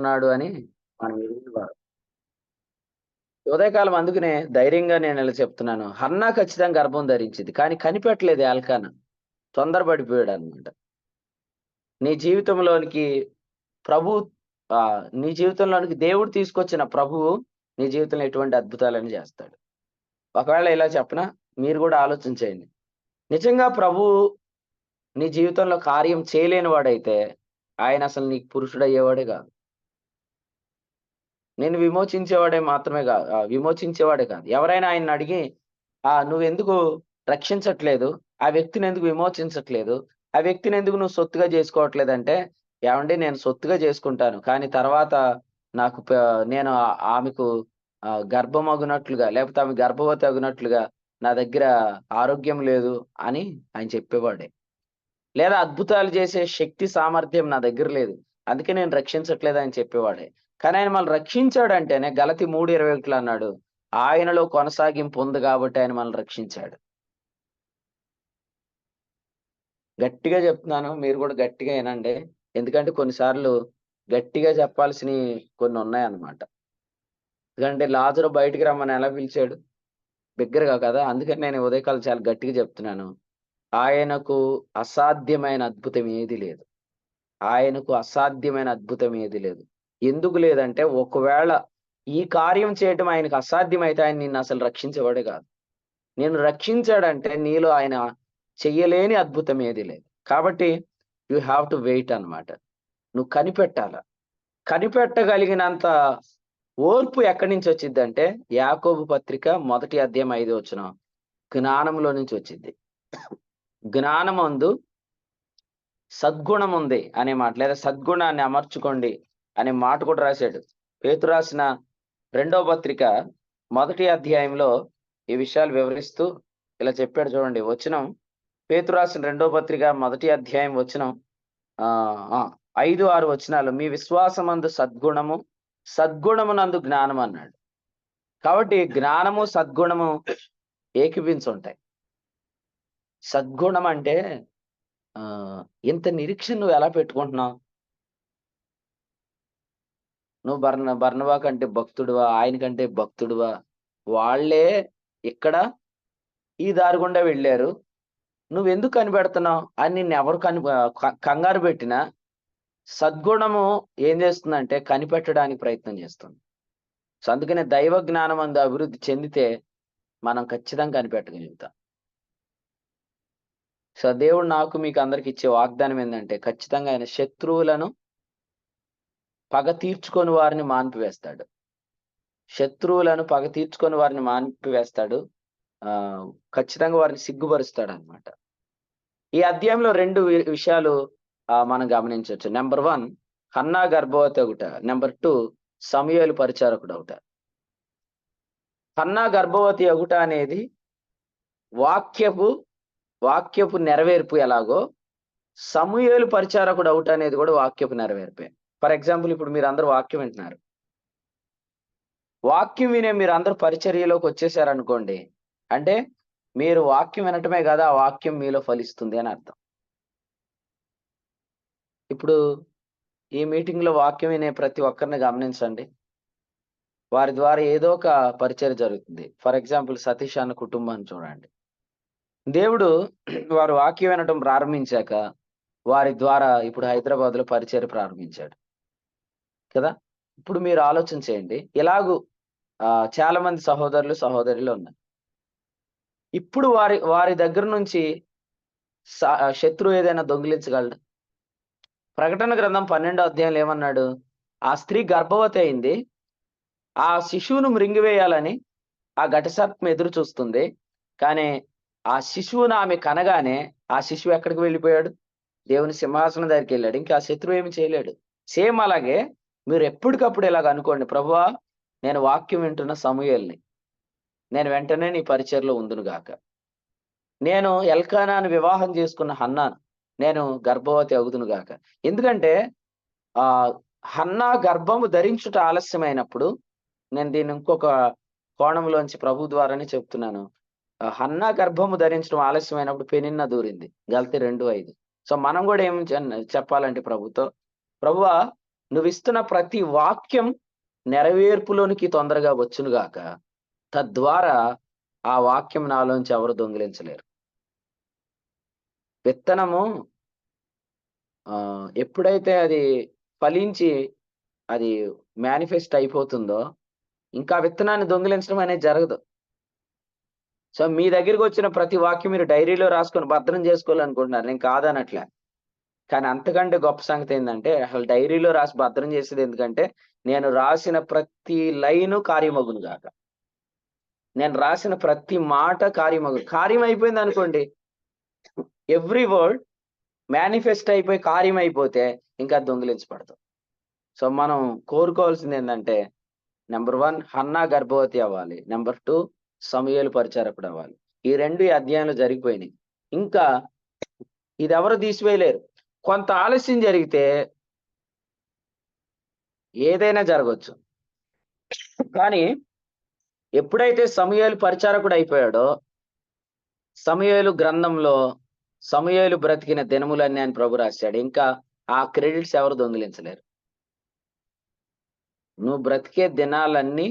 ఉన్నాడు అని మనం ఎరుగువారు. ఉదయకాలం అందుకనే ధైర్యంగా నేను ఇలా చెప్తున్నాను. హన్నా ఖచ్చితంగా గర్భం ధరించింది. కానీ కనిపెట్టలేదు ఎల్కానా. తొందరపడిపోయాడు అనమాట. నీ జీవితంలోనికి ప్రభు నీ జీవితంలోనికి దేవుడు తీసుకొచ్చిన ప్రభువు నీ జీవితంలో ఎటువంటి అద్భుతాలని చేస్తాడు. ఒకవేళ ఇలా చెప్పనా, మీరు కూడా ఆలోచించేయండి. నిజంగా ప్రభువు నీ జీవితంలో కార్యం చేయలేని వాడైతే ఆయన అసలు నీకు పురుషుడయ్యేవాడే కాదు. నేను విమోచించేవాడే కాదు. ఎవరైనా ఆయన్ని అడిగి నువ్వెందుకు రక్షించట్లేదు? ఆ వ్యక్తిని ఎందుకు విమోచించట్లేదు? ఆ వ్యక్తిని ఎందుకు నువ్వు సొత్తుగా చేసుకోవట్లేదంటే, ఏవండీ నేను సొత్తుగా చేసుకుంటాను. కానీ తర్వాత నాకు నేను ఆమెకు గర్భమగునట్లుగా లేకపోతే ఆమె గర్భవతి అగునట్లుగా నా దగ్గర ఆరోగ్యం లేదు అని ఆయన చెప్పేవాడే. లేదా అద్భుతాలు చేసే శక్తి సామర్థ్యం నా దగ్గర లేదు. అందుకే నేను రక్షించట్లేదని చెప్పేవాడే. కానీ ఆయన మనల్ని రక్షించాడంటేనే గలతీ 3:21 అన్నాడు. ఆయనలో కొనసాగింపు ఉంది కాబట్టి ఆయన మనల్ని రక్షించాడు. గట్టిగా చెప్తున్నాను. మీరు కూడా గట్టిగా వినండి. ఎందుకంటే కొన్నిసార్లు గట్టిగా చెప్పాల్సినవి కొన్ని ఉన్నాయన్నమాట. ఎందుకంటే లాజరు బయటికి రమ్మని ఎలా పిలిచాడు? బిగ్గరగా కదా! అందుకని నేను ఈ ఉదయకాలం చాలా గట్టిగా చెప్తున్నాను. ఆయనకు అసాధ్యమైన అద్భుతం ఏది లేదు. ఆయనకు అసాధ్యమైన అద్భుతం ఏది లేదు. ఎందుకు లేదంటే ఒకవేళ ఈ కార్యం చేయటం ఆయనకు అసాధ్యమైతే ఆయన నిన్నసలు రక్షించేవాడే కాదు. నిన్ను రక్షించాడంటే నీలో ఆయన చెయ్యలేని అద్భుతం ఏది లేదు. కాబట్టి యూ హావ్ టు వెయిట్ అన్నమాట. నువ్వు కనిపెట్టాల. కనిపెట్టగలిగినంత ఓర్పు ఎక్కడి నుంచి వచ్చిద్దంటే యాకోబు పత్రిక 1 అధ్యాయం 5 వచనం జ్ఞానంలో నుంచి వచ్చిద్ది. జ్ఞానమందు సద్గుణం ఉంది అనే మాట, లేదా సద్గుణాన్ని అమర్చుకోండి అనే మాట కూడా రాశాడు. పేతురు రాసిన 2వ పత్రిక 1 అధ్యాయంలో ఈ విషయాలు వివరిస్తూ ఇలా చెప్పాడు చూడండి. వచనం పేతురు రాసిన 2వ పత్రిక 1 అధ్యాయం వచనం 5, 6 వచనాలు. మీ విశ్వాసమందు సద్గుణము, సద్గుణమునందు జ్ఞానం అన్నాడు. కాబట్టి జ్ఞానము సద్గుణము ఏకీభించుంటాయి. సద్గుణం అంటే ఇంత నిరీక్షణ నువ్వు ఎలా పెట్టుకుంటున్నావు? నువ్వు బర్నబా కంటే భక్తుడివా? ఆయన కంటే భక్తుడివా? వాళ్ళే ఇక్కడ ఈ దారి గుండా వెళ్ళారు. నువ్వెందుకు కనిపెడుతున్నావు అని నిన్నెవరు కంగారు పెట్టినా సద్గుణము ఏం చేస్తుందంటే కనిపెట్టడానికి ప్రయత్నం చేస్తుంది. సో అందుకనే దైవ జ్ఞానం అందు అభివృద్ధి చెందితే మనం ఖచ్చితంగా కనిపెట్టగలుగుతాం. సో దేవుడు నాకు మీకు అందరికి ఇచ్చే వాగ్దానం ఏంటంటే ఖచ్చితంగా ఆయన శత్రువులను పగ తీర్చుకొని వారిని మాన్పివేస్తాడు. శత్రువులను పగ తీర్చుకొని వారిని మాన్పివేస్తాడు. ఖచ్చితంగా వారిని సిగ్గుపరుస్తాడు అనమాట. ఈ అధ్యాయంలో 2 విషయాలు మనం గమనించవచ్చు. నెంబర్ 1 హన్నా గర్భవతి ఒకట. నెంబర్ 2 సమూయేలు పరిచారకుడు ఒకట. హన్నా గర్భవతి ఒకట అనేది వాక్యపు నెరవేర్పు ఎలాగో, సమూయేలు పరిచారకుడు అవుట అనేది కూడా వాక్యపు నెరవేర్పే. ఫర్ ఎగ్జాంపుల్ ఇప్పుడు మీరు అందరూ వాక్యం వింటున్నారు. వాక్యం వినే మీరు అందరూ పరిచర్యలోకి వచ్చేసారనుకోండి, అంటే మీరు వాక్యం వినటమే కదా ఆ వాక్యం మీలో ఫలిస్తుంది అని అర్థం. ఇప్పుడు ఈ మీటింగ్ లో వాక్యం వినే ప్రతి ఒక్కరిని గమనించండి. వారి ద్వారా ఏదో ఒక పరిచర్య జరుగుతుంది. ఫర్ ఎగ్జాంపుల్ సతీష్ అన్న కుటుంబాన్ని చూడండి. దేవుడు వారు వాక్యం వినటం ప్రారంభించాక వారి ద్వారా ఇప్పుడు హైదరాబాద్ లో పరిచర్య ప్రారంభించాడు కదా. ఇప్పుడు మీరు ఆలోచన చేయండి. ఇలాగూ చాలా మంది సహోదరులు ఉన్నారు. ఇప్పుడు వారి దగ్గర నుంచి శత్రువు ఏదైనా దొంగిలించగలడు? ప్రకటన గ్రంథం 12వ అధ్యాయంలో ఏమన్నాడు? ఆ స్త్రీ గర్భవతి అయింది, ఆ శిశువును మృంగివేయాలని ఆ ఘటసర్పం ఎదురు చూస్తుంది. కానీ ఆ శిశువును ఆమె కనగానే ఆ శిశువు ఎక్కడికి వెళ్ళిపోయాడు? దేవుని సింహాసనం దగ్గరికి వెళ్ళాడు. ఇంకా ఆ శత్రువు ఏమి చేయలేడు. సేమ్ అలాగే మీరు ఎప్పటికప్పుడు ఇలాగ అనుకోండి, ప్రభువా నేను వాక్యం వింటున్న సమూయేల్ని, నేను వెంటనే నీ పరిచర్లో ఉందును గాక. నేను ఎల్కానాను వివాహం చేసుకున్న హన్నాను, నేను గర్భవతి అగుదును గాక. ఎందుకంటే హన్నా గర్భము ధరించుట ఆలస్యమైనప్పుడు, నేను దీన్ని ఇంకొక కోణంలోంచి ప్రభు ద్వారానే చెప్తున్నాను. హన్నా గర్భము ధరించడం ఆలస్యమైనప్పుడు పెనిన్న దూరింది. గల్తీ 2:5. సో మనం కూడా ఏం చెప్పాలంటే ప్రభుతో, ప్రభువా నువ్వు ఇస్తున్న ప్రతి వాక్యం నెరవేర్పులోనికి తొందరగా వచ్చునుగాక. తద్వారా ఆ వాక్యం నాలోంచి ఎవరు దొంగిలించలేరు. విత్తనము ఎప్పుడైతే అది ఫలించి అది మేనిఫెస్ట్ అయిపోతుందో, ఇంకా విత్తనాన్ని దొంగిలించడం అనేది జరగదు. సో, మీ దగ్గరికి వచ్చిన ప్రతి వాక్యం మీరు డైరీలో రాసుకొని భద్రం చేసుకోవాలనుకుంటున్నారు. నేను కాదనట్లే. కానీ అంతకంటే గొప్ప సంగతి ఏందంటే, అసలు డైరీలో రాసి భద్రం చేసేది ఎందుకంటే, నేను రాసిన ప్రతి లైను కార్యమగును గాక. నేను రాసిన ప్రతి మాట కార్యం అయిపోయిందనుకోండి, ఎవ్రీ వర్డ్ మేనిఫెస్ట్ అయిపోయి కార్యం అయిపోతే ఇంకా అది దొంగిలించబడదు. సో, మనం కోరుకోవాల్సింది ఏందంటే, నంబర్ 1 హన్నా గర్భవతి అవ్వాలి. నంబర్ 2 సమూయేలు పరిచారకుడు అవ్వాలి. ఈ 2 ఈ అధ్యాయంలో జరిగిపోయినాయి. ఇంకా ఇదెవరు తీసివేయలేరు. కొంత ఆలస్యం జరిగితే ఏదైనా జరగొచ్చు. కానీ ఎప్పుడైతే సమూయేలు పరిచారకుడు అయిపోయాడో, సమూయేలు గ్రంథంలో సమూయేలు బ్రతికిన దినములన్నీ అని ప్రభు రాశాడు. ఇంకా ఆ క్రెడిట్స్ ఎవరు దొంగిలించలేరు. నువ్వు బ్రతికే దినాలన్నీ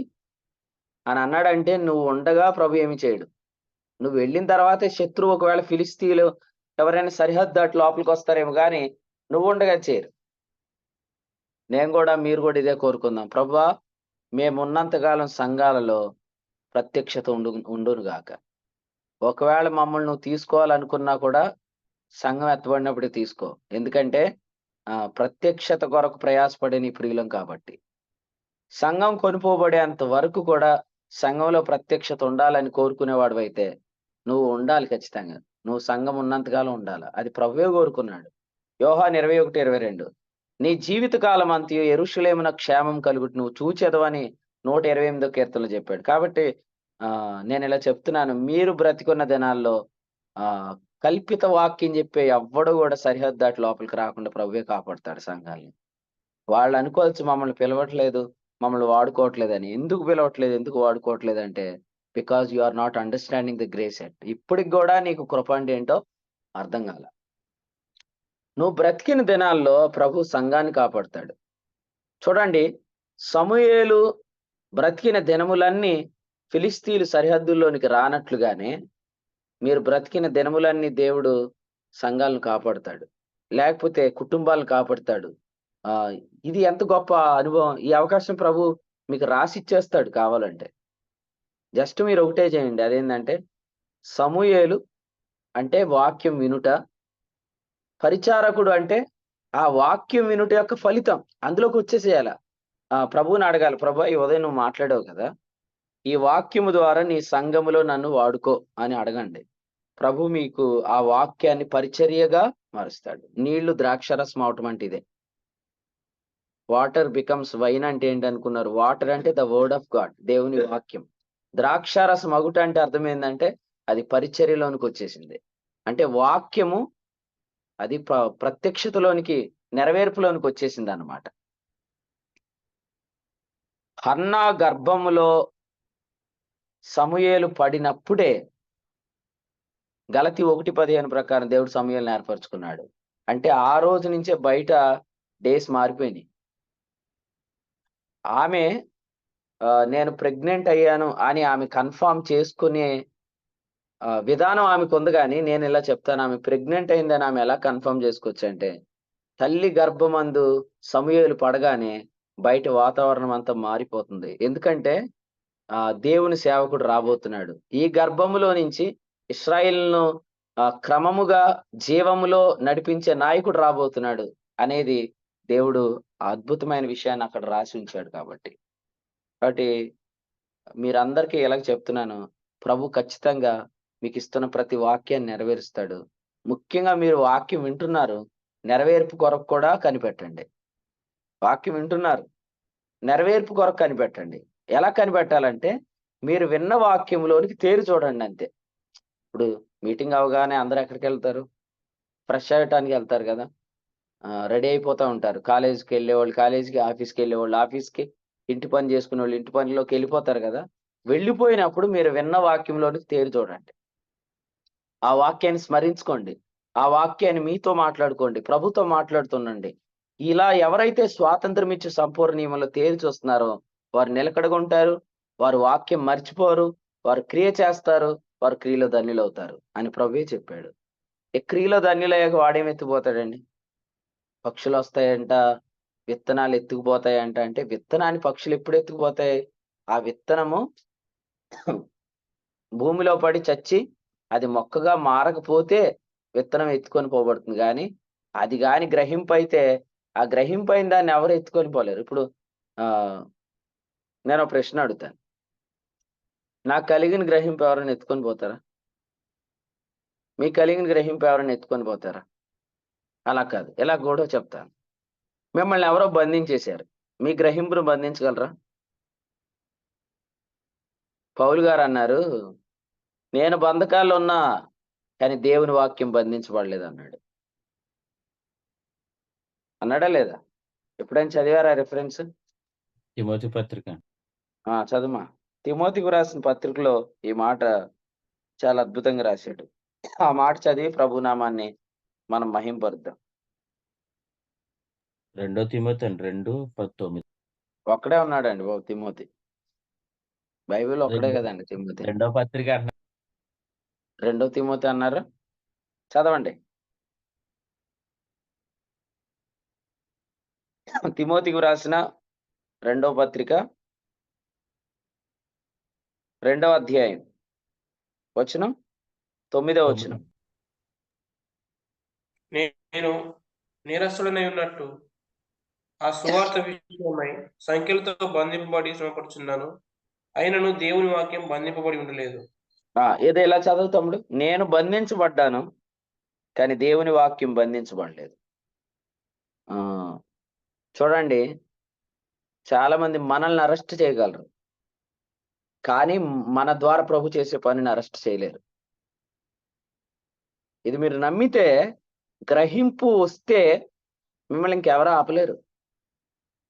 అని అన్నాడంటే, నువ్వు ఉండగా ప్రభు ఏమి చేయడు. నువ్వు వెళ్ళిన తర్వాతే శత్రువు ఒకవేళ ఫిలిస్తీయులు ఎవరైనా సరిహద్దు దాటి లోపలికొస్తారేమో గాని, నువ్వుండగా చేయరు. మీరు కూడా ఇదే కోరుకుందాం. ప్రభువా, మేమున్నంత కాలం సంఘాలలో ప్రత్యక్షత ఉండునుగాక. ఒకవేళ మమ్మల్ని నువ్వు తీసుకోవాలనుకున్నా కూడా సంఘం ఎత్తబడినప్పుడే తీసుకో. ఎందుకంటే ప్రత్యక్షత కొరకు ప్రయాసపడే నీ ప్రియులం కాబట్టి. సంఘం కొనుపోబడేంత వరకు కూడా సంఘంలో ప్రత్యక్షత ఉండాలని కోరుకునేవాడివైతే నువ్వు ఉండాలి ఖచ్చితంగా. నువ్వు సంఘం ఉన్నంతకాలం ఉండాలి. అది ప్రభువే కోరుకున్నాడు. యోహాను 21:22 నీ జీవిత కాలం అంతయు యెరూషలేమున క్షేమం కలుగుట నువ్వు చూచెదవని 128వ కీర్తనలో చెప్పాడు. కాబట్టి నేను ఇలా చెప్తున్నాను, మీరు బ్రతికున్న దినాల్లో కల్పిత వాక్యం చెప్పే ఎవ్వడు కూడా సరిహద్దు దాటి లోపలికి రాకుండా ప్రభువే కాపాడుతాడు సంఘాల్ని. వాళ్ళు అనుకోవచ్చు మమ్మల్ని పిలవట్లేదు, మమ్మల్ని వాడుకోవట్లేదని. ఎందుకు పిలవట్లేదు, ఎందుకు వాడుకోవట్లేదంటే, because you are not understanding the grace yet. ఇప్పటికి గూడా నీకు కృప అంటే ఏంటో అర్థం కాల. నువ్వు బ్రతికిన దినాల్లో ప్రభు సంఘాన్ని కాపాడుతాడు. చూడండి, సమూయేలు బ్రతికిన దినములన్నీ ఫిలిస్తీయులు సరిహద్దుల్లోనికి రానట్లుగానే మీరు బ్రతికిన దినములన్నీ దేవుడు సంఘాలను కాపాడుతాడు. లేకపోతే కుటుంబాలను కాపాడుతాడు. ఇది ఎంత గొప్ప అనుభవం. ఈ అవకాశం ప్రభు మీకు రాసిచ్చేస్తాడు కావాలంటే. జస్ట్ మీరు ఒకటే చేయండి. అదేంటంటే, సమూయేలు అంటే వాక్యం వినుట, పరిచారకుడు అంటే ఆ వాక్యం వినుట యొక్క ఫలితం. అందులోకి వచ్చేసేయాల. ప్రభువుని అడగాలి. ప్రభువా, ఈ ఉదయం నువ్వు మాట్లాడావు కదా, ఈ వాక్యము ద్వారా నీ సంఘములో నన్ను వాడుకో అని అడగండి. ప్రభు మీకు ఆ వాక్యాన్ని పరిచర్యగా మారుస్తాడు. నీళ్లు ద్రాక్షరసం అవటం అంటే ఇదే. వాటర్ బికమ్స్ వైన్ అంటే ఏంటనుకున్నారు? వాటర్ అంటే ద వర్డ్ ఆఫ్ గాడ్, దేవుని వాక్యం. ద్రాక్షారసం అగుట అంటే అర్థం ఏంటంటే అది పరిచర్యలోనికి వచ్చేసింది. అంటే వాక్యము అది ప్రత్యక్షతలోనికి, నెరవేర్పులోనికి వచ్చేసింది అన్నమాట. హన్నా గర్భములో సమూయేలు పడినప్పుడే గలతీ 1:15 ప్రకారం దేవుడు సమూయేలుని ఏర్పరచుకున్నాడు. అంటే ఆ రోజు నుంచే బయట డేస్ మారిపోయినాయి. ఆమె నేను ప్రెగ్నెంట్ అయ్యాను అని ఆమె కన్ఫర్మ్ చేసుకునే విధానం ఆమెకుంది గాని, నేను ఇలా చెప్తాను, ఆమె ప్రెగ్నెంట్ అయిందని ఆమె ఎలా కన్ఫర్మ్ చేసుకోవచ్చంటే, తల్లి గర్భమందు సమూయేలు పడగానే బయట వాతావరణం అంతా మారిపోతుంది. ఎందుకంటే దేవుని సేవకుడు రాబోతున్నాడు. ఈ గర్భములో నుంచి ఇశ్రాయేలును క్రమముగా జీవములో నడిపించే నాయకుడు రాబోతున్నాడు అనేది దేవుడు అద్భుతమైన విషయాన్ని అక్కడ రాసి ఉంచాడు. కాబట్టి మీరందరికీ ఇలాగ చెప్తున్నాను, ప్రభు ఖచ్చితంగా మీకు ఇస్తున్న ప్రతి వాక్యాన్ని నెరవేరుస్తాడు. ముఖ్యంగా మీరు వాక్యం వింటున్నారు, నెరవేర్పు కొరకు కూడా కనిపెట్టండి. వాక్యం వింటున్నారు, నెరవేర్పు కొరకు కనిపెట్టండి. ఎలా కనిపెట్టాలంటే, మీరు విన్న వాక్యంలోనికి తేరి చూడండి అంతే. ఇప్పుడు మీటింగ్ అవగానే అందరూ ఎక్కడికి వెళ్తారు? ఫ్రెష్ అవ్వటానికి వెళ్తారు కదా. రెడీ అయిపోతా ఉంటారు. కాలేజీకి వెళ్ళేవాళ్ళు కాలేజీకి, ఆఫీస్కి వెళ్ళేవాళ్ళు ఆఫీస్కి, ఇంటి పని చేసుకునే వాళ్ళు ఇంటి పనిలోకి వెళ్ళిపోతారు కదా. వెళ్ళిపోయినప్పుడు మీరు విన్న వాక్యంలోనికి తేరి చూడండి. ఆ వాక్యాన్ని స్మరించుకోండి. ఆ వాక్యాన్ని మీతో మాట్లాడుకోండి. ప్రభుతో మాట్లాడుతుండండి. ఇలా ఎవరైతే స్వాతంత్రం ఇచ్చే సంపూర్ణ నియమంలో తేరి చూస్తున్నారో వారు నిలకడగా ఉంటారు, వారు వాక్యం మర్చిపోరు, వారు క్రియ చేస్తారు, వారు క్రియలో ధన్యులవుతారు అని ప్రభువే చెప్పాడు. ఈ క్రియలో ధన్యులయ్యాక వాడేం ఎత్తుకుపోతాడండి? పక్షులు వస్తాయంట, విత్తనాలు ఎత్తుకుపోతాయంట. అంటే విత్తనాన్ని పక్షులు ఎప్పుడు ఎత్తుకుపోతాయి? ఆ విత్తనము భూమిలో పడి చచ్చి అది మొక్కగా మారకపోతే విత్తనం ఎత్తుకొని పోబడుతుంది గానీ, అది గాని గ్రహింపైతే ఆ గ్రహింపైన దాన్ని ఎవరు ఎత్తుకొని పోలేరు. ఇప్పుడు ఆహ్, నేనో ప్రశ్న అడుగుతాను. నాకు కలిగిన గ్రహింపు ఎవరైనా ఎత్తుకొని పోతారా? మీకు కలిగిన గ్రహింపు ఎవరైనా ఎత్తుకొని పోతారా? అలా కాదు. ఇలా గూడా చెప్తాను. మిమ్మల్ని ఎవరో బంధించేశారు. మీ గ్రహింపును బంధించగలరా? పౌలు గారన్నారు, "నేను బంధకాల్లో ఉన్నా, కానీ దేవుని వాక్యం బంధించబడలేదన్నాడు." అన్నాడా లేదా? ఎప్పుడైనా చదివారా రిఫరెన్స్? తిమోతి పత్రిక. చదువమా. తిమోతికి రాసిన పత్రికలో ఈ మాట చాలా అద్భుతంగా రాశాడు. ఆ మాట చదివి ప్రభు నామాన్ని మనం మహింపరుద్దాం. 2 తిమోతి అండి 2:19. ఒక్కడే ఉన్నాడండి బాబు తిమోతి. బైబిల్ ఒక్కడే రెండో గదండీ తిమోతి. రెండో పత్రిక అంటున్నా. రెండో తిమోతి అన్నారు. చదవండి. తిమోతికి రాసిన రెండో పత్రిక, రెండవ అధ్యాయం. వచనం 9వ 9. వచనం. నేను నేరస్తుడనై ఉన్నట్టు ఆ సువార్త విషయమై సంఖ్యలతో బంధింపబడి శ్రమపడుచున్నాను. అయినను దేవుని వాక్యం బంధింపబడి ఉండలేదు. ఏదో ఇలా చదువు తమ్ముడు. నేను బంధించబడ్డాను, కానీ దేవుని వాక్యం బంధించబడలేదు. ఆ! చూడండి, చాలా మంది మనల్ని అరెస్ట్ చేయగలరు. కానీ మన ద్వారా ప్రభు చేసే పనిని అరెస్ట్ చేయలేరు. ఇది మీరు నమ్మితే గ్రహింపు వస్తే మిమ్మల్ని ఇంకెవరు ఆపలేరు.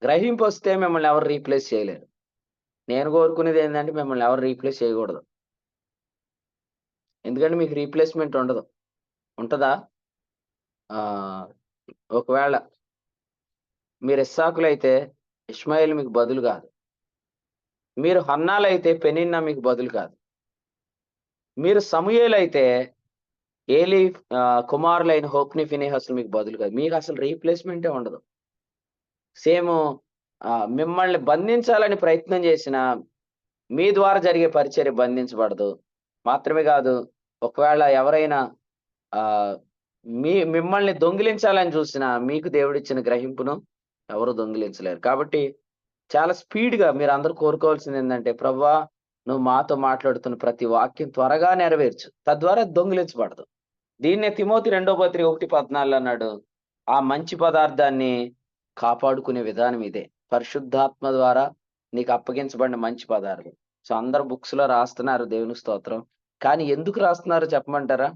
గ్రహింపు వస్తే మిమ్మల్ని ఎవరు రీప్లేస్ చేయలేరు. నేను కోరుకునేది ఏందంటే మిమ్మల్ని ఎవరు రీప్లేస్ చేయకూడదు. ఎందుకంటే మీకు రీప్లేస్‌మెంట్ ఉండదు. ఉంటదా? ఆహ్, ఒకవేళ మీరు ఇస్సాకులైతే ఇష్మాయేలు మీకు బదులు కాదు. మీరు హన్నాలైతే పెనిన్నా మీకు బదులు కాదు. మీరు సమూయేలైతే ఏలీ కుమారులైన హోప్నీ, ఫినెహాసులు మీకు బదులు కాదు. మీకసలు రీప్లేస్‌మెంటే ఉండదు. సేము మిమ్మల్ని బంధించాలని ప్రయత్నం చేసినా, మీ ద్వారా జరిగే పరిచర్య బంధించబడదు. మాత్రమే కాదు, ఒకవేళ ఎవరైనా ఆహ్, మిమ్మల్ని దొంగిలించాలని చూసినా, మీకు దేవుడిచ్చిన గ్రహింపును ఎవరు దొంగిలించలేరు. కాబట్టి చాలా స్పీడ్‌గా మీరందరూ కోరుకోవాల్సిందేందంటే, ప్రభువా! నువ్వు మాతో మాట్లాడుతున్న ప్రతి వాక్యం త్వరగా నెరవేర్చు. తద్వారా దొంగిలించబడదు. దీన్నే తిమోతి రెండో పత్రిక 1:14 అన్నాడు. ఆ మంచి పదార్థాన్ని కాపాడుకునే విధానం ఇదే. పరిశుద్ధాత్మ ద్వారా నీకు అప్పగించబడిన మంచి పదార్థం. సో, అందరూ బుక్స్‌లో రాస్తున్నారు దేవునికి స్తోత్రం. కానీ ఎందుకు రాస్తున్నారో చెప్పమంటారా?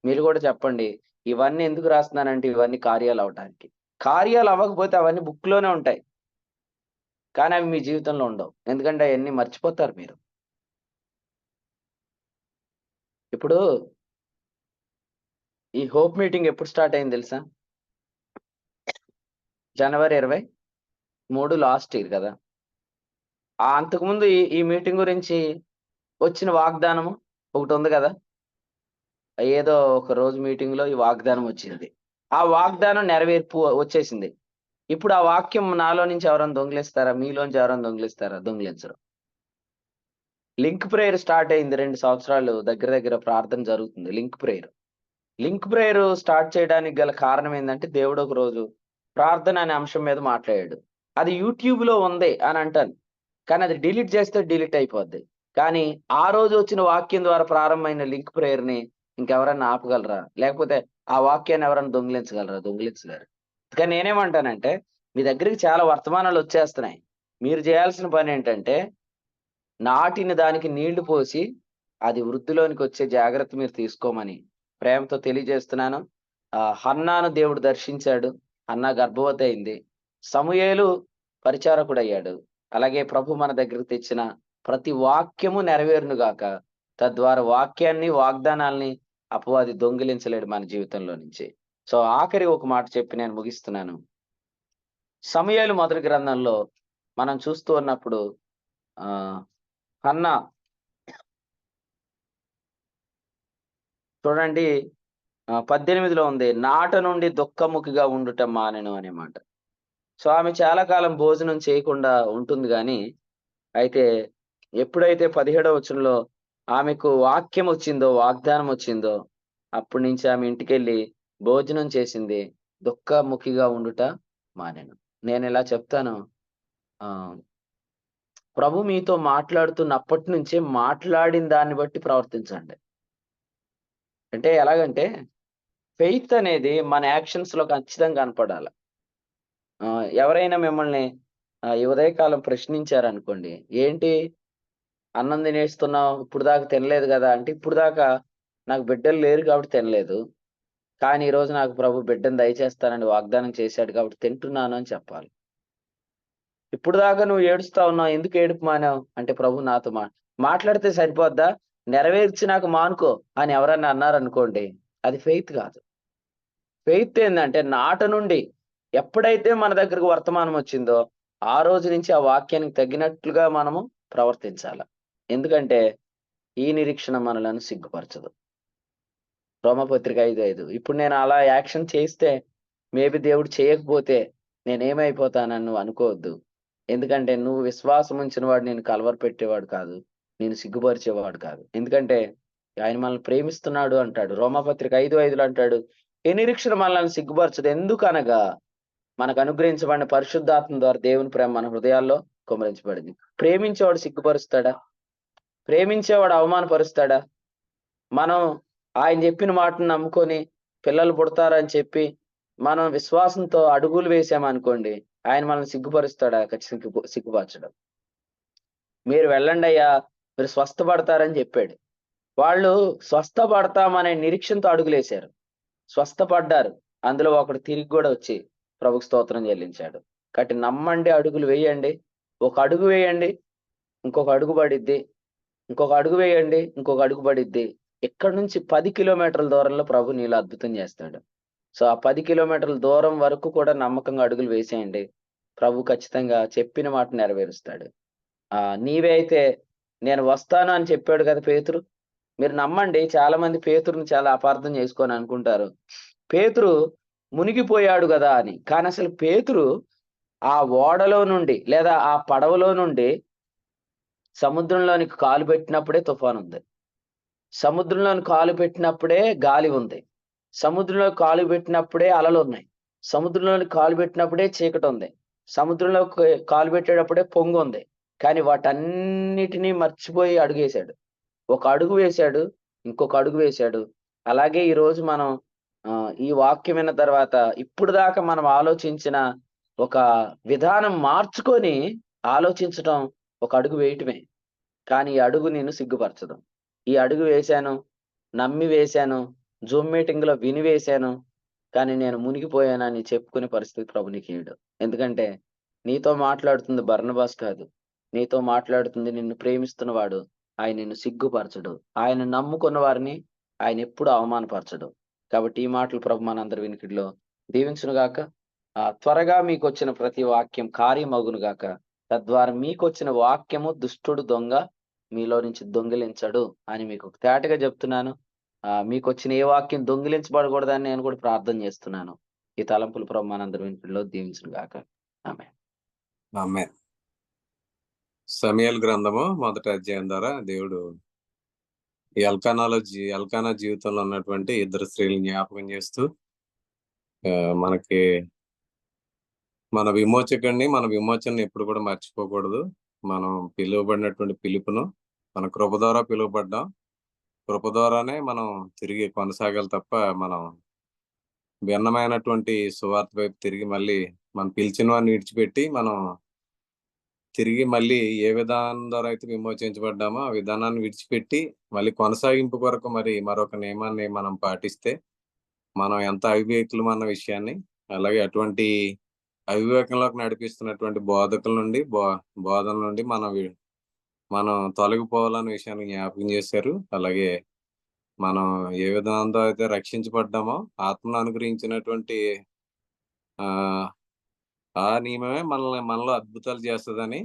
మీరు గూడా చెప్పండి. ఇవన్నీ ఎందుకు రాస్తున్నానంటే ఇవన్నీ కార్యాలవ్వటానికి. కార్యాలు అవ్వకపోతే అవన్నీ బుక్‌లోనే ఉంటాయి. కానీ అవి మీ జీవితంలో ఉండవు. ఎందుకంటే అయన్నీ మర్చిపోతారు మీరు. ఇప్పుడు ఈ హోప్ మీటింగ్ ఎప్పుడు స్టార్ట్ అయింది తెలుసా? జనవరి 23 లాస్ట్ ఇయర్ కదా! అంతకుముందు ఈ ఈ మీటింగ్ గురించి వచ్చిన వాగ్దానము ఒకటుంది గదా! ఏదో ఒక రోజు మీటింగ్‌లో ఈ వాగ్దానం వచ్చింది. ఆ వాగ్దానం నెరవేర్పు వచ్చేసింది. ఇప్పుడు ఆ వాక్యం నాలో నుంచి ఎవరైనా దొంగిలిస్తారా? మీలోంచి ఎవరైనా దొంగిలిస్తారా? దొంగిలించరు. లింక్ ప్రేయర్ స్టార్ట్ అయింది 2 సంవత్సరాలు దగ్గర దగ్గర ప్రార్థన జరుగుతుంది. Link prayer. Link prayer start చేయడానికి గల కారణం ఏందంటే, దేవుడు ఒక రోజు ప్రార్థన అనే అంశం మీద మాట్లాడాడు. అది యూట్యూబ్‌లో ఉంది అని అంటాను. కానీ అది డిలీట్ చేస్తే డిలీట్ అయిపోద్ది. కానీ ఆ రోజు వచ్చిన వాక్యం ద్వారా ప్రారంభమైన లింక్ ప్రేయర్‌ని ఇంకెవరన్నా ఆపగలరా? లేకపోతే ఆ వాక్యాన్ని ఎవరైనా దొంగిలించగలరా? దొంగిలించలేరు. కానీ నేనేమంటానంటే, మీ దగ్గరికి చాలా వర్తమానాలు వచ్చేస్తున్నాయి. మీరు చేయాల్సిన పనేంటంటే, నాటిన దానికి నీళ్లు పోసి, అది వృద్ధిలోనికొచ్చే జాగ్రత్త మీరు తీసుకోమని ప్రేమతో తెలియజేస్తున్నాను. హన్నాను దేవుడు దర్శించాడు. హన్నా గర్భవతి అయింది. సమూయేలు పరిచారకుడయ్యాడు. అలాగే ప్రభు మన దగ్గరికి తెచ్చిన ప్రతి వాక్యము నెరవేరును గాక. తద్వారా వాక్యాన్ని, వాగ్దానాల్ని అపవాది దొంగిలించలేడు మన జీవితంలో నుంచి. సో, ఆఖరి ఒక మాట చెప్పి నేను ముగిస్తున్నాను. సమూయేలు మొదటి గ్రంథంలో మనం చూస్తూ ఉన్నప్పుడు ఆ హన్నా చూడండి 18లో ఉంది, నాట నుండి దుఃఖముఖిగా ఉండుట మానెను అనే మాట. సో ఆమె చాలా కాలం భోజనం చేయకుండా ఉంటుంది గాని, అయితే ఎప్పుడైతే 17వ వచనంలో ఆమెకు వాక్యం వచ్చిందో, వాగ్దానం వచ్చిందో, అప్పటి నుంచి ఆమె ఇంటికెళ్ళి భోజనం చేసింది, దుఃఖముఖిగా ఉండుట మానెను. నేను ఇలా చెప్తాను, ఆ ప్రభు మీతో మాట్లాడుతున్నప్పటి నుంచే మాట్లాడిన దాన్ని బట్టి ప్రవర్తించండి. అంటే ఎలాగంటే ఫెయిత్ అనేది మన యాక్షన్స్ లో ఖచ్చితంగా కనపడాలి. ఎవరైనా మిమ్మల్ని ఈ ఉదయకాలం ప్రశ్నించారనుకోండి, ఏంటి అన్నం తినేస్తున్నావు, ఇప్పుడు దాకా తినలేదు కదా అంటే, ఇప్పుడు దాకా నాకు బిడ్డలు లేరు కాబట్టి తినలేదు, కానీ ఈ రోజు నాకు ప్రభు బిడ్డను దయచేస్తానని వాగ్దానం చేశాడు కాబట్టి తింటున్నాను అని చెప్పాలి. ఇప్పుడు దాకా నువ్వు ఏడుస్తా ఉన్నావు, ఎందుకు ఏడుపు మానావు అంటే, ప్రభు నాతో మాట్లాడితే సరిపోద్దా, నెరవేర్చి నాకు మానుకో అని ఎవరన్నా అన్నారనుకోండి, అది ఫెయిత్ కాదు. ఫెయిత్ ఏందంటే నాట నుండి ఎప్పుడైతే మన దగ్గరకు వర్తమానం వచ్చిందో ఆ రోజు నుంచి ఆ వాక్యానికి తగినట్లుగా మనము ప్రవర్తించాలి. ఎందుకంటే ఈ నిరీక్షణ మనలను సిగ్గుపరచదు. రోమపత్రిక 5:5. ఇప్పుడు నేను అలా యాక్షన్ చేస్తే మేబీ దేవుడు చేయకపోతే నేనేమైపోతానని నువ్వు అనుకోవద్దు. ఎందుకంటే నువ్వు విశ్వాసం ఉంచిన వాడు నేను కలవర పెట్టేవాడు కాదు, నేను సిగ్గుపరిచేవాడు కాదు. ఎందుకంటే ఆయన మనల్ని ప్రేమిస్తున్నాడు అంటాడు. రోమపత్రిక 5:5లో అంటాడు, ఏ నిరీక్షణ మనల్ని సిగ్గుపరచదు, ఎందుకనగా మనకు అనుగ్రహించబడిన పరిశుద్ధాత్మ ద్వారా దేవుని ప్రేమ మన హృదయాల్లో కుమ్మరించబడింది. ప్రేమించేవాడు సిగ్గుపరుస్తాడా? ప్రేమించేవాడు అవమానపరుస్తాడా? మనం ఆయన చెప్పిన మాటను నమ్ముకొని పిల్లలు పుడతారని చెప్పి మనం విశ్వాసంతో అడుగులు వేసామనుకోండి, ఆయన మనల్ని సిగ్గుపరుస్తాడా? ఖచ్చితంగా సిగ్గుపరచడం. మీరు వెళ్ళండయ్యా, మీరు స్వస్థపడతారని చెప్పాడు. వాళ్ళు స్వస్థపడతామనే నిరీక్షణతో అడుగులేశారు, స్వస్థపడ్డారు. అందులో ఒకడు తిరిగి కూడా వచ్చి ప్రభుకు స్తోత్రం చెల్లించాడు. కాబట్టి నమ్మండి, అడుగులు వేయండి. ఒక అడుగు వేయండి, ఇంకొక అడుగు పడిద్ది. ఇంకొక అడుగు వేయండి, ఇంకొక అడుగు పడిద్ది. ఇక్కడ నుంచి 10 కిలోమీటర్ల దూరంలో ప్రభు నీలో అద్భుతం చేస్తాడు. సో ఆ 10 కిలోమీటర్ల దూరం వరకు కూడా నమ్మకంగా అడుగులు వేసేయండి. ప్రభు ఖచ్చితంగా చెప్పిన మాట నెరవేరుస్తాడు. నీవే అయితే నేను వస్తాను అని చెప్పాడు కదా పేతురు. మీరు నమ్మండి, చాలా మంది పేతురుని చాలా అపార్థం చేసుకొని అనుకుంటారు, పేతురు మునిగిపోయాడు కదా అని. కానీ అసలు పేతురు ఆ ఓడలో నుండి లేదా ఆ పడవలో నుండి సముద్రంలోనికి కాలు పెట్టినప్పుడే తుఫాను ఉంది. సముద్రంలోని కాలు పెట్టినప్పుడే గాలి ఉంది. సముద్రంలో కాలు పెట్టినప్పుడే అలలు ఉన్నాయి. సముద్రంలోని కాలు పెట్టినప్పుడే చీకటి ఉంది. సముద్రంలో కాలు పెట్టేటప్పుడే పొంగు ఉంది. కానీ వాటన్నిటినీ మర్చిపోయి అడుగేశాడు. ఒక అడుగు వేశాడు, ఇంకొక అడుగు వేశాడు. అలాగే ఈరోజు మనం ఈ వాక్యం విన్న తర్వాత ఇప్పుడు దాకా మనం ఆలోచించిన ఒక విధానం మార్చుకొని ఆలోచించటం ఒక అడుగు వేయటమే. కానీ ఈ అడుగు నేను సిగ్గుపరచదు. ఈ అడుగు వేశాను, నమ్మి వేశాను, జూమ్ మీటింగ్‌లో విని వేశాను, కానీ నేను మునిగిపోయానని చెప్పుకునే పరిస్థితి ప్రభు నీకియ్యడు. ఎందుకంటే నీతో మాట్లాడుతుంది బర్నబాస్ కాదు. నీతో మాట్లాడుతుంది నిన్ను ప్రేమిస్తున్నవాడు. ఆయన నిన్ను సిగ్గుపరచడు. ఆయన నమ్ముకున్న వారిని ఆయన ఎప్పుడు అవమానపరచడు. కాబట్టి ఈ మాటలు ప్రభు మనందరి వినికిడిలో దీవించును గాక. త్వరగా మీకొచ్చిన ప్రతి వాక్యం కార్యమగును గాక. తద్వారా మీకొచ్చిన వాక్యము దుష్టుడు దొంగ మీలో నుంచి దొంగిలించడు అని మీకు తేటగా చెప్తున్నాను. మీకొచ్చిన ఏ వాక్యం దొంగిలించబడకూడదని నేను కూడా ప్రార్థన చేస్తున్నాను. ఈ తలంపులు ప్రభు మనందరి వినికిడిలో దీవించును గాక. ఆమేన్. ఆమేన్. సమూయేలు గ్రంథము 1వ అధ్యాయం ద్వారా దేవుడు ఈ ఎల్కానా జీవితంలో ఉన్నటువంటి ఇద్దరు స్త్రీలను జ్ఞాపకం చేస్తూ మనకి మన విమోచనని ఎప్పుడు కూడా మర్చిపోకూడదు. మనం పిలువబడినటువంటి పిలుపును మన కృప ద్వారా పిలువబడ్డాం. కృప ద్వారానే మనం తిరిగి కొనసాగాలి తప్ప మనం భిన్నమైనటువంటి సువార్త వైపు తిరిగి మళ్ళీ మనం పిలిచిన వారిని విడిచిపెట్టి మనం తిరిగి మళ్ళీ ఏ విధానం ద్వారా అయితే విమోచించబడ్డామో ఆ విధానాన్ని విడిచిపెట్టి మళ్ళీ కొనసాగింపు కొరకు మరి మరొక నియమాన్ని మనం పాటిస్తే మనం ఎంత అవివేకులం అన్న విషయాన్ని, అలాగే అటువంటి అవివేకంలోకి నడిపిస్తున్నటువంటి బోధకుల నుండి బోధన నుండి మనం తొలగిపోవాలనే విషయాన్ని జ్ఞాపకం చేశారు. అలాగే మనం ఏ విధానంతో అయితే రక్షించబడ్డామో ఆత్మను అనుగ్రహించినటువంటి ఆ నియమమే మనలో అద్భుతాలు చేస్తుందని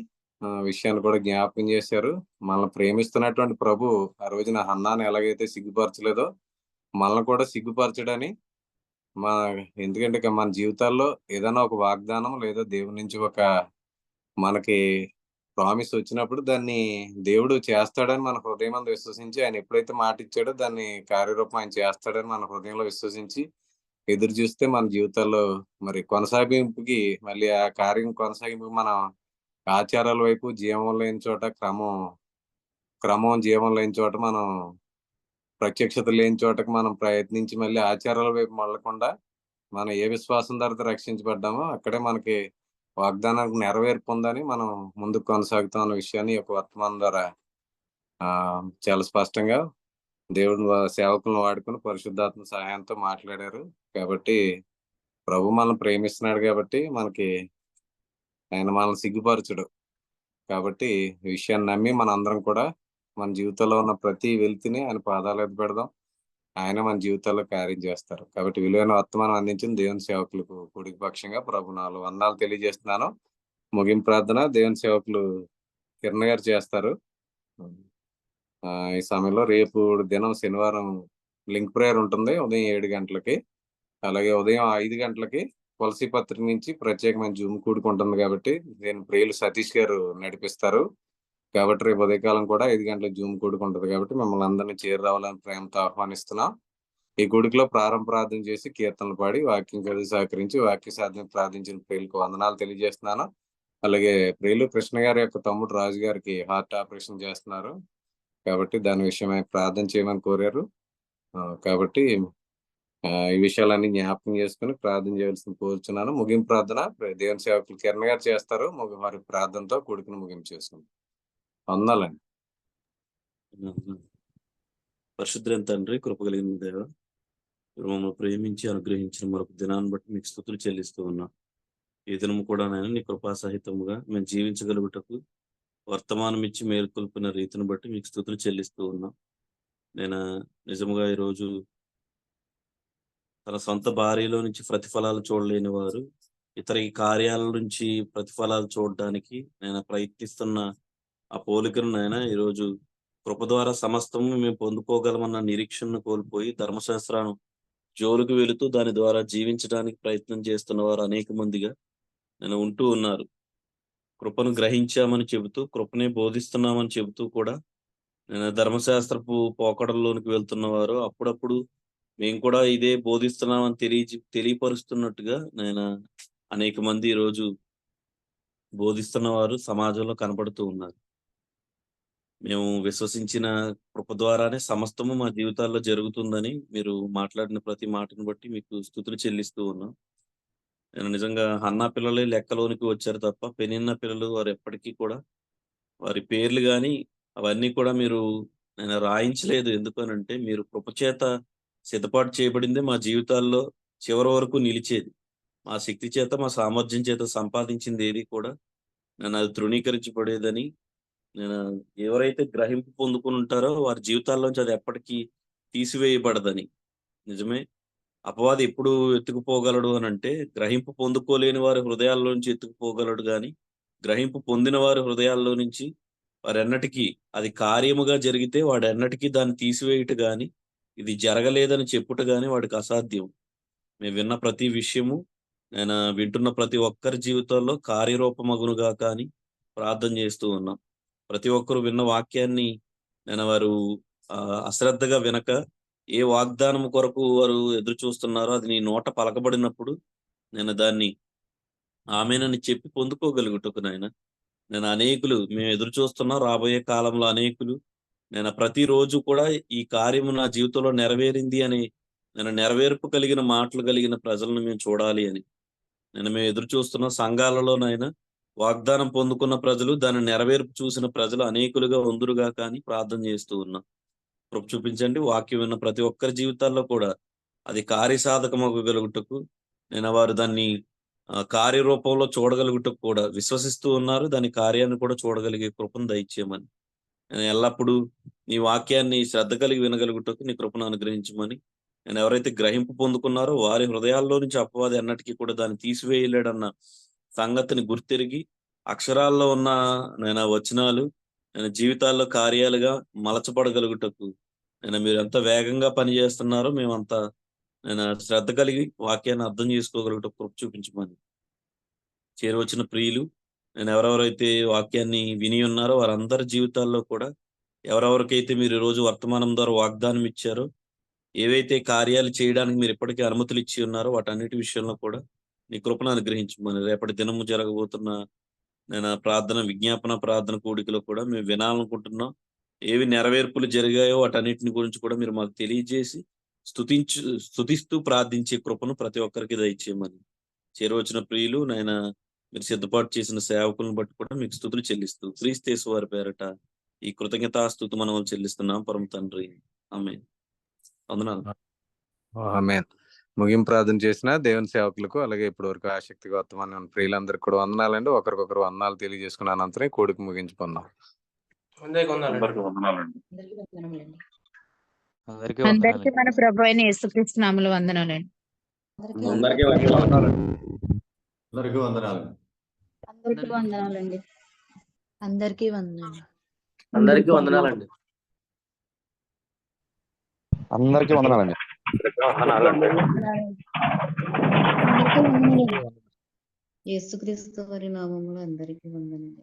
విషయాన్ని కూడా జ్ఞాపకం చేశారు. మనల్ని ప్రేమిస్తున్నటువంటి ప్రభు ఆ రోజున హన్నాను ఎలాగైతే సిగ్గుపరచలేదో మనల్ని కూడా సిగ్గుపరచడని మా ఎందుకంటే మన జీవితాల్లో ఏదైనా ఒక వాగ్దానం లేదా దేవుడి నుంచి ఒక మనకి ప్రామిస్ వచ్చినప్పుడు దాన్ని దేవుడు చేస్తాడని మన హృదయం అందు విశ్వసించి, ఆయన ఎప్పుడైతే మాట ఇచ్చాడో దాన్ని కార్యరూపం ఆయన చేస్తాడని మన హృదయంలో విశ్వసించి ఎదురు చూస్తే మన జీవితాల్లో మరి కొనసాగింపుకి మళ్ళీ ఆ కార్యం కొనసాగింపుకి మనం ఆచారాల వైపు జీవం లేని చోట క్రమం జీవం లేని చోట మనం ప్రత్యక్షత లేని చోటకి మనం ప్రయత్నించి మళ్ళీ ఆచారాల వైపు మళ్ళకుండా మనం ఏ విశ్వాసం ద్వారా రక్షించబడ్డామో అక్కడే మనకి వాగ్దానానికి నెరవేర్పు ఉందని మనం ముందుకు కొనసాగుతాం అన్న విషయాన్ని ఈ యొక్క వర్తమానం ద్వారా చాలా స్పష్టంగా దేవుడు సేవకులను వాడుకుని పరిశుద్ధాత్మ సహాయంతో మాట్లాడారు. కాబట్టి ప్రభు మనల్ని ప్రేమిస్తున్నాడు కాబట్టి ఆయన మనల్ని సిగ్గుపరచడు. కాబట్టి ఈ విషయాన్ని నమ్మి మనందరం కూడా మన జీవితంలో ఉన్న ప్రతి వెలితిని ఆయన పాదాల మీద పెడదాం. ఆయన మన జీవితాల్లో కార్యం చేస్తారు. కాబట్టి విలువైన వర్తమానం అందించిన దేవుని సేవకులకు కూడిక పక్షంగా ప్రభు నాలుగు వందనాలు తెలియజేస్తున్నాను. ముగింపు ప్రార్థన దేవుని సేవకులు కిరణ్ గారు చేస్తారు. ఈ సమయంలో రేపు దినం శనివారం లింక్ ప్రేయర్ ఉంటుంది ఉదయం 7 గంటలకి. అలాగే ఉదయం 5 గంటలకి తులసి పత్రిక నుంచి ప్రత్యేకమైన జూమ్ కూడుకుంటుంది కాబట్టి దీని ప్రియులు సతీష్ గారు నడిపిస్తారు. కాబట్టి రేపు ఉదయకాలం కూడా 5 గంటలకు జూమ్ కూడుకుంటుంది కాబట్టి మిమ్మల్ని అందరినీ చేరి రావాలని ప్రేమతో ఆహ్వానిస్తున్నాం. ఈ గుడికిలో ప్రారంభ ప్రార్థన చేసి కీర్తనలు పాడి వాక్యం చదివి సహకరించి వాక్య సాధన ప్రార్థించిన ప్రియులకు వందనాలు తెలియజేస్తున్నాను. అలాగే ప్రియులు కృష్ణ గారి యొక్క తమ్ముడు రాజు గారికి హార్ట్ ఆపరేషన్ చేస్తున్నారు కాబట్టి దాని విషయమై ప్రార్థన చేయమని కోరారు. కాబట్టి ఈ విషయాలన్నీ జ్ఞాపకం చేసుకుని ప్రార్థన చేయాల్సింది కోరుచున్నాను. ముగింపు ప్రార్థన దేవుని సేవకులు కిరణ్ గారు చేస్తారు. వారి ప్రార్థనతో కూడుకుని ముగింపు చేసుకుంటాం. వందనాలండి. పరిశుద్ధులైన తండ్రి, కృప కలిగిన దేవ, మమ్మల్ని ప్రేమించి అనుగ్రహించిన మరొక దినాన్ని బట్టి మీకు స్తుతులు చెల్లిస్తూ ఉన్నాం. ఈ దినము కూడా నేను నీ కృపా సహితముగా మేము జీవించగలుగుటకు వర్తమానం ఇచ్చి మేల్కొల్పిన రీతిని బట్టి మీకు స్తుతులు చెల్లిస్తూ ఉన్నాం. నేను నిజముగా ఈరోజు తన సొంత భార్యలో నుంచి ప్రతిఫలాలు చూడలేని వారు ఇతర ఈ కార్యాల నుంచి ప్రతిఫలాలు చూడడానికి నేను ప్రయత్నిస్తున్న ఆ పోలికను నాయన ఈరోజు కృప ద్వారా సమస్తము మేము పొందుకోగలమన్న నిరీక్షణను కోల్పోయి ధర్మశాస్త్రాన్ని జోలికి వెళుతూ దాని ద్వారా జీవించడానికి ప్రయత్నం చేస్తున్న వారు అనేక మందిగా నేను ఉంటూ ఉన్నారు. కృపను గ్రహించామని చెబుతూ కృపనే బోధిస్తున్నామని చెబుతూ కూడా నేను ధర్మశాస్త్రపు పోకడల్లోనికి వెళ్తున్నవారు అప్పుడప్పుడు మేము కూడా ఇదే బోధిస్తున్నామని తెలియపరుస్తున్నట్టుగా నేను అనేక మంది ఈరోజు బోధిస్తున్న వారు సమాజంలో కనపడుతూ ఉన్నారు. మేము విశ్వసించిన కృప ద్వారానే సమస్తము మా జీవితాల్లో జరుగుతుందని మీరు మాట్లాడిన ప్రతి మాటను బట్టి మీకు స్తుతులు చెల్లిస్తూ ఉన్నాం. నేను నిజంగా హన్నా పిల్లలే లెక్కలోనికి వచ్చారు తప్ప పెనిన్న పిల్లలు వారు ఎప్పటికీ కూడా వారి పేర్లు కానీ అవన్నీ కూడా మీరు నేను రాయించలేదు. ఎందుకనంటే మీరు కృపచేత సిద్ధపాటు చేయబడిందే మా జీవితాల్లో చివరి వరకు నిలిచేది. మా శక్తి చేత మా సామర్థ్యం చేత సంపాదించింది ఏది కూడా నేను అది తృణీకరించబడేదని నేను ఎవరైతే గ్రహింపు పొందుకుని ఉంటారో వారి జీవితాల్లోంచి అది ఎప్పటికీ తీసివేయబడదని. నిజమే, అపవాది ఎప్పుడు ఎత్తుకుపోగలడు అని అంటే గ్రహింపు పొందుకోలేని వారి హృదయాల్లోంచి ఎత్తుకుపోగలడు కానీ గ్రహింపు పొందిన వారి హృదయాల్లో నుంచి వారెన్నటికీ అది కార్యముగా జరిగితే వాడెన్నటికీ దాన్ని తీసివేయుట గాని ఇది జరగలేదని చెప్పుట గాని వాడికి అసాధ్యం. మేము విన్న ప్రతి విషయము నేను వింటున్న ప్రతి ఒక్కరి జీవితాల్లో కార్యరూపమగునుగా కానీ ప్రార్థన చేస్తూ ఉన్నాం. ప్రతి ఒక్కరు విన్న వాక్యాన్ని నేను వారు అశ్రద్ధగా వినక ఏ వాగ్దానం కొరకు వారు ఎదురు చూస్తున్నారో అది నీ నోట పలకబడినప్పుడు నేను దాన్ని ఆమెనని చెప్పి పొందుకోగలుగుటకు నాయన నేను అనేకులు మేము ఎదురు చూస్తున్నా రాబోయే కాలంలో అనేకులు నేను ప్రతిరోజు కూడా ఈ కార్యము నా జీవితంలో నెరవేరింది అని నేను నెరవేర్పు కలిగిన మాటలు కలిగిన ప్రజలను మేము చూడాలి అని మేము ఎదురు చూస్తున్న సంఘాలలోనైనా వాగ్దానం పొందుకున్న ప్రజలు దాని నెరవేర్పు చూసిన ప్రజలు అనేకులుగా ఉందురుగా కానీ ప్రార్థన చేస్తూ ఉన్నాం. కృప చూపించండి. వాక్యం విన్న ప్రతి ఒక్కరి జీవితాల్లో కూడా అది కార్యసాధకమగలుగుటకు నేను వారు దాన్ని కార్యరూపంలో చూడగలుగుటకు కూడా విశ్వసిస్తూ ఉన్నారు. దాని కార్యాన్ని కూడా చూడగలిగే కృపను దయచేయమని నేను ఎల్లప్పుడూ నీ వాక్యాన్ని శ్రద్ధ కలిగి వినగలుగుటకు నీ కృపను అనుగ్రహించమని నేను ఎవరైతే గ్రహింపు పొందుకున్నారో వారి హృదయాల్లో నుంచి అపవాది అన్నటికీ కూడా దాన్ని తీసివేయలేడన్న సంగతిని గుర్తిరిగి అక్షరాల్లో ఉన్న నేను వచనాలు నేను జీవితాల్లో కార్యాలుగా మలచబడగలుగుటకు నేను మీరు ఎంత వేగంగా పనిచేస్తున్నారో మేమంతా నేను శ్రద్ధ కలిగి వాక్యాన్ని అర్థం చేసుకోగలుగుట కృప చూపించమని చేరువచ్చిన ప్రియులు నేను ఎవరెవరైతే వాక్యాన్ని విని ఉన్నారో వారందరి జీవితాల్లో కూడా ఎవరెవరికైతే మీరు ఈ రోజు వర్తమానం ద్వారా వాగ్దానం ఇచ్చారో ఏవైతే కార్యాలు చేయడానికి మీరు ఇప్పటికే అనుమతులు ఇచ్చి ఉన్నారో వాటన్నిటి విషయంలో కూడా నీ కృపను అనుగ్రహించమని రేపటి దినము జరగబోతున్న నేను ప్రార్థన విజ్ఞాపన ప్రార్థన కూడికలో కూడా మేము వినాలనుకుంటున్నాం. ఏవి నెరవేర్పులు జరిగాయో వాటన్నిటిని గురించి కూడా మీరు మాకు తెలియజేసి స్తుతిస్తూ ప్రార్థించే కృపను ప్రతి ఒక్కరికి దయచేయమని చేరువచ్చిన ప్రియులు నాయన మీరు సిద్ధపాటు చేసిన సేవకులను బట్టి కూడా మీకు స్తుతులు చెల్లిస్తూ క్రీస్తు వారి పేరట ఈ కృతజ్ఞతాస్తుతి మనం చెల్లిస్తున్నాం పరమ తండ్రి. ఆమేన్. వందనాలు. ఆమేన్. ముగింపు ప్రార్థన చేసిన దేవుని సేవకులకు అలాగే ఇప్పటి వరకు ఆసక్తిగా వర్తమానం ప్రియులందరికీ కూడా వందనాలండి. ఒకరికొకరు వందనాలు తెలియజేసుకున్న అనంతరం కోడికి ముగించుకుందాం. అందరికీ వందనాలండి. వందనాలండి. అందరికీ అందరికీ మన ప్రభు అయిన యేసుక్రీస్తు నామములో వందనాలండి. అందరికీ వందనాలు. అందరికీ వందనాలు. అందరికీ వందనాలండి. అందరికీ వందనాలు. అందరికీ వందనాలండి. అందరికీ వందనాలండి. యేసుక్రీస్తు వారి నామములో అందరికీ వందనాలు.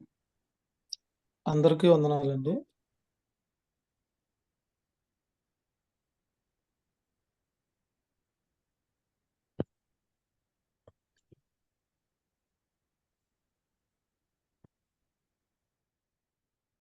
అందరికీ వందనాలండి.